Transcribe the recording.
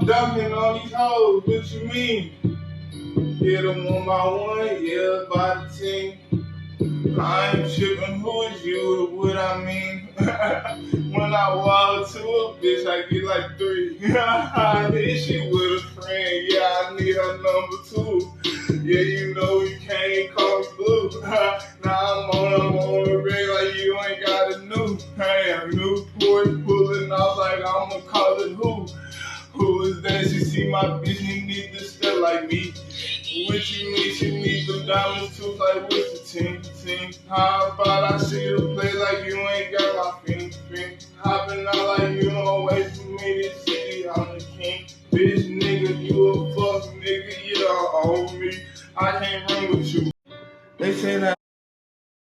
Ducking on these hoes, what you mean? Hit them one by one, yeah, by the team. I ain't tripping, who is you, what I mean? When I walk to a bitch, I get like 3. Hit she with a friend, yeah, I need her number 2. Yeah, you know you can't call me blue. Now I'm on the rig like you ain't got a new port pulling off like I'ma call it who? Who is that? She see my bitch, he need to step like me. What you need, she need them diamonds too, like what's the team? How about I see you play like you ain't got my fiend? Hopping out like you don't wait for me to